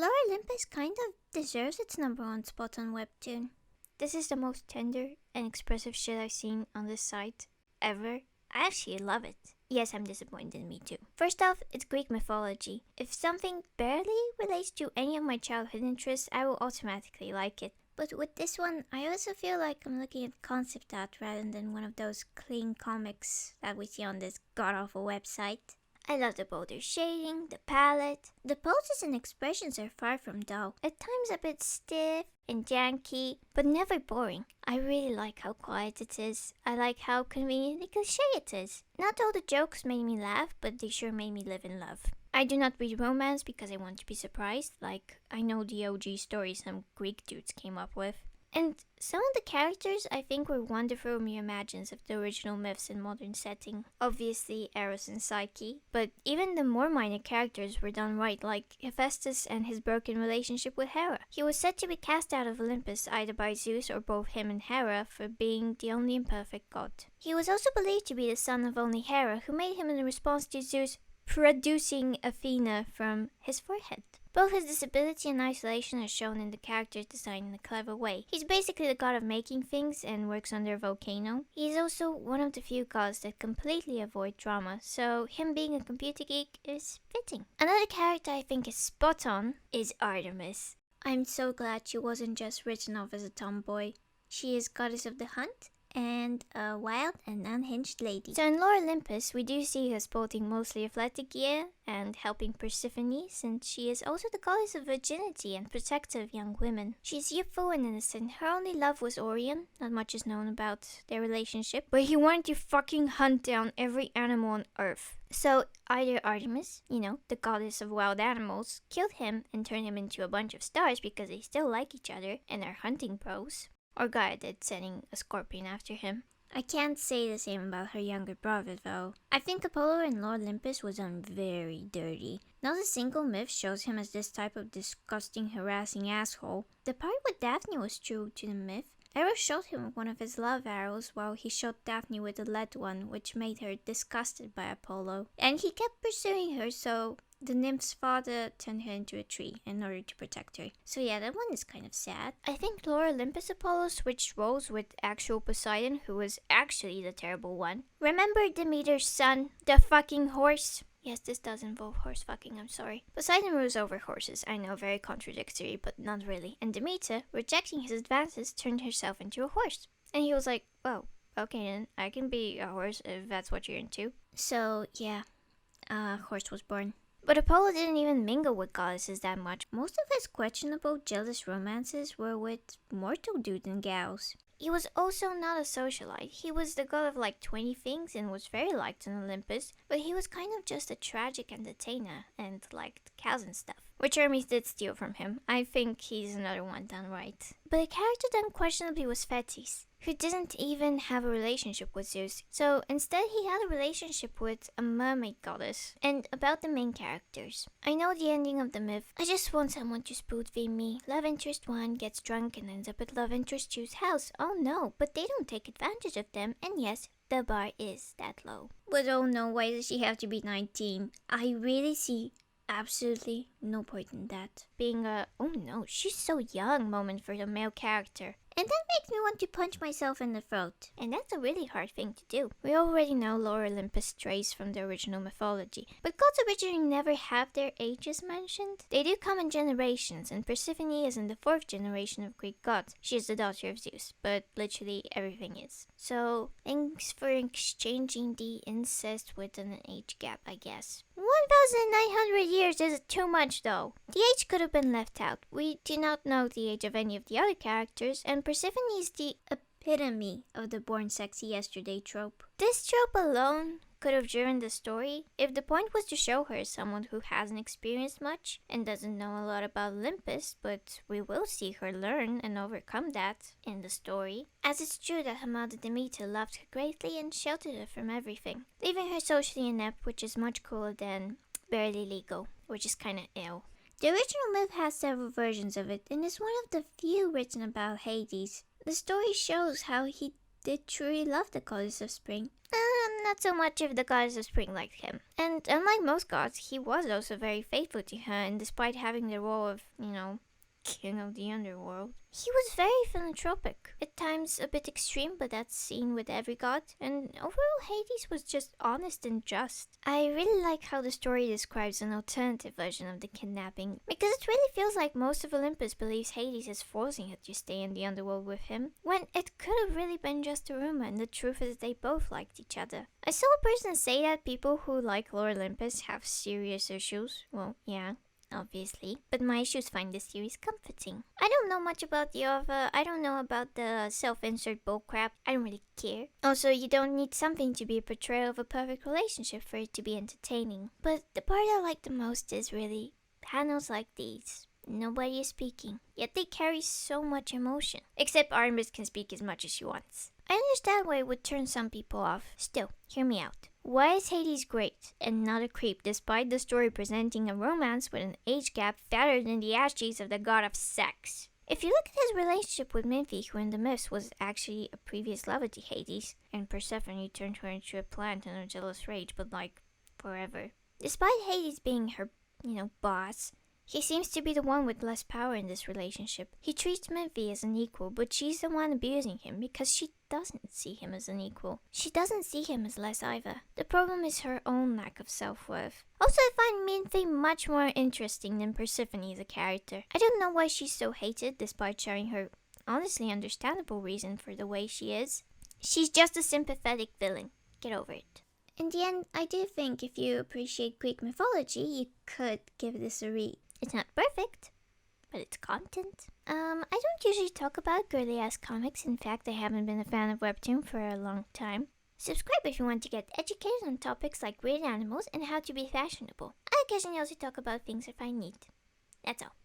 Lore Olympus kind of deserves its #1 spot on webtoon. This is the most tender and expressive shit I've seen on this site ever. I actually love it. Yes, I'm disappointed in me too. First off, it's Greek mythology. If something barely relates to any of my childhood interests, I will automatically like it. But with this one, I also feel like I'm looking at concept art rather than one of those clean comics that we see on this god-awful website. I love the bolder shading, the palette. The poses and expressions are far from dull. At times a bit stiff and janky, but never boring. I really like how quiet it is. I like how conveniently cliché it is. Not all the jokes made me laugh, but they sure made me live in love. I do not read romance because I want to be surprised, like I know the OG story some Greek dudes came up with. And some of the characters I think were wonderful reimagines of the original myths in modern setting. Obviously Eros and Psyche, but even the more minor characters were done right, like Hephaestus and his broken relationship with Hera. He was said to be cast out of Olympus either by Zeus or both him and Hera for being the only imperfect god. He was also believed to be the son of only Hera, who made him in response to Zeus producing Athena from his forehead. Both his disability and isolation are shown in the character's design in a clever way. He's basically the god of making things and works under a volcano. He is also one of the few gods that completely avoid drama, so him being a computer geek is fitting. Another character I think is spot on is Artemis. I'm so glad she wasn't just written off as a tomboy. She is goddess of the hunt and a wild and unhinged lady. So in Lore Olympus, we do see her sporting mostly athletic gear and helping Persephone, since she is also the goddess of virginity and protector of young women. She's youthful and innocent. Her only love was Orion. Not much is known about their relationship, but he wanted to fucking hunt down every animal on Earth. So either Artemis, the goddess of wild animals, killed him and turned him into a bunch of stars because they still like each other and are hunting bros, or Gaia did, sending a scorpion after him. I can't say the same about her younger brother though. I think Apollo in Lore Olympus was done very dirty. Not a single myth shows him as this type of disgusting, harassing asshole. The part with Daphne was true to the myth. Eros shot him with one of his love arrows while he shot Daphne with a lead one, which made her disgusted by Apollo. And he kept pursuing her, so the nymph's father turned her into a tree in order to protect her. So yeah, that one is kind of sad. I think Lore Olympus Apollo switched roles with actual Poseidon, who was actually the terrible one. Remember Demeter's son, the fucking horse? Yes, this does involve horse fucking, I'm sorry. Poseidon rules over horses, I know, very contradictory, but not really. And Demeter, rejecting his advances, turned herself into a horse. And he was like, well, okay then, I can be a horse if that's what you're into. So yeah, horse was born. But Apollo didn't even mingle with goddesses that much. Most of his questionable, jealous romances were with mortal dudes and gals. He was also not a socialite. He was the god of like 20 things and was very liked on Olympus, but he was kind of just a tragic entertainer and liked cows and stuff, which Hermes did steal from him. I think he's another one done right. But a character done questionably was Hephaestus, who didn't even have a relationship with Zeus. So instead he had a relationship with a mermaid goddess. And about the main characters, I know the ending of the myth. I just want someone to spoon feed me. Love interest 1 gets drunk and ends up at love interest 2's house. Oh no, but they don't take advantage of them, and yes, the bar is that low. But oh no, why does she have to be 19? I really see absolutely no point in that. Being a, oh no, she's so young moment for the male character. And that makes me want to punch myself in the throat. And that's a really hard thing to do. We already know Lore Olympus strays from the original mythology, but gods originally never have their ages mentioned. They do come in generations, and Persephone is in the 4th generation of Greek gods. She is the daughter of Zeus, but literally everything is. So, thanks for exchanging the incest with an age gap, I guess. 1,900 years is too much though. The age could have been left out. We do not know the age of any of the other characters, and Persephone is the epitome of the born sexy yesterday trope. This trope alone could have driven the story if the point was to show her as someone who hasn't experienced much and doesn't know a lot about Olympus, but we will see her learn and overcome that in the story. As it's true that her mother Demeter loved her greatly and sheltered her from everything, leaving her socially inept, which is much cooler than barely legal, which is kinda ill. The original myth has several versions of it, and is one of the few written about Hades. The story shows how he did truly love the goddess of spring. not so much if the goddess of spring liked him. And unlike most gods, he was also very faithful to her, and despite having the role of, king of the underworld, he was very philanthropic. At times a bit extreme, but that's seen with every god. And overall, Hades was just honest and just. I really like how the story describes an alternative version of the kidnapping, because it really feels like most of Olympus believes Hades is forcing her to stay in the underworld with him, when it could have really been just a rumor, and the truth is they both liked each other. I saw a person say that people who like Lord Olympus have serious issues. Well, yeah, obviously, but my issues find this series comforting. I don't know much about the author, I don't know about the self-insert bullcrap, I don't really care. Also, you don't need something to be a portrayal of a perfect relationship for it to be entertaining. But the part I like the most is really panels like these. Nobody is speaking, yet they carry so much emotion. Except Artemis can speak as much as she wants. I understand why it would turn some people off. Still, hear me out. Why is Hades great and not a creep, despite the story presenting a romance with an age gap fatter than the ass cheeks of the god of sex? If you look at his relationship with Nymphe, who in the myths was actually a previous lover to Hades, and Persephone turned her into a plant in a jealous rage, but like, forever. Despite Hades being her, boss, he seems to be the one with less power in this relationship. He treats Nymphe as an equal, but she's the one abusing him because she doesn't see him as an equal. She doesn't see him as less either. The problem is her own lack of self-worth. Also, I find Nymphe much more interesting than Persephone as a character. I don't know why she's so hated despite sharing her honestly understandable reason for the way she is. She's just a sympathetic villain. Get over it. In the end, I do think if you appreciate Greek mythology, you could give this a read. It's not perfect, but it's content. I don't usually talk about girly-ass comics. In fact, I haven't been a fan of webtoon for a long time. Subscribe if you want to get educated on topics like weird animals and how to be fashionable. I occasionally also talk about things I find neat. That's all.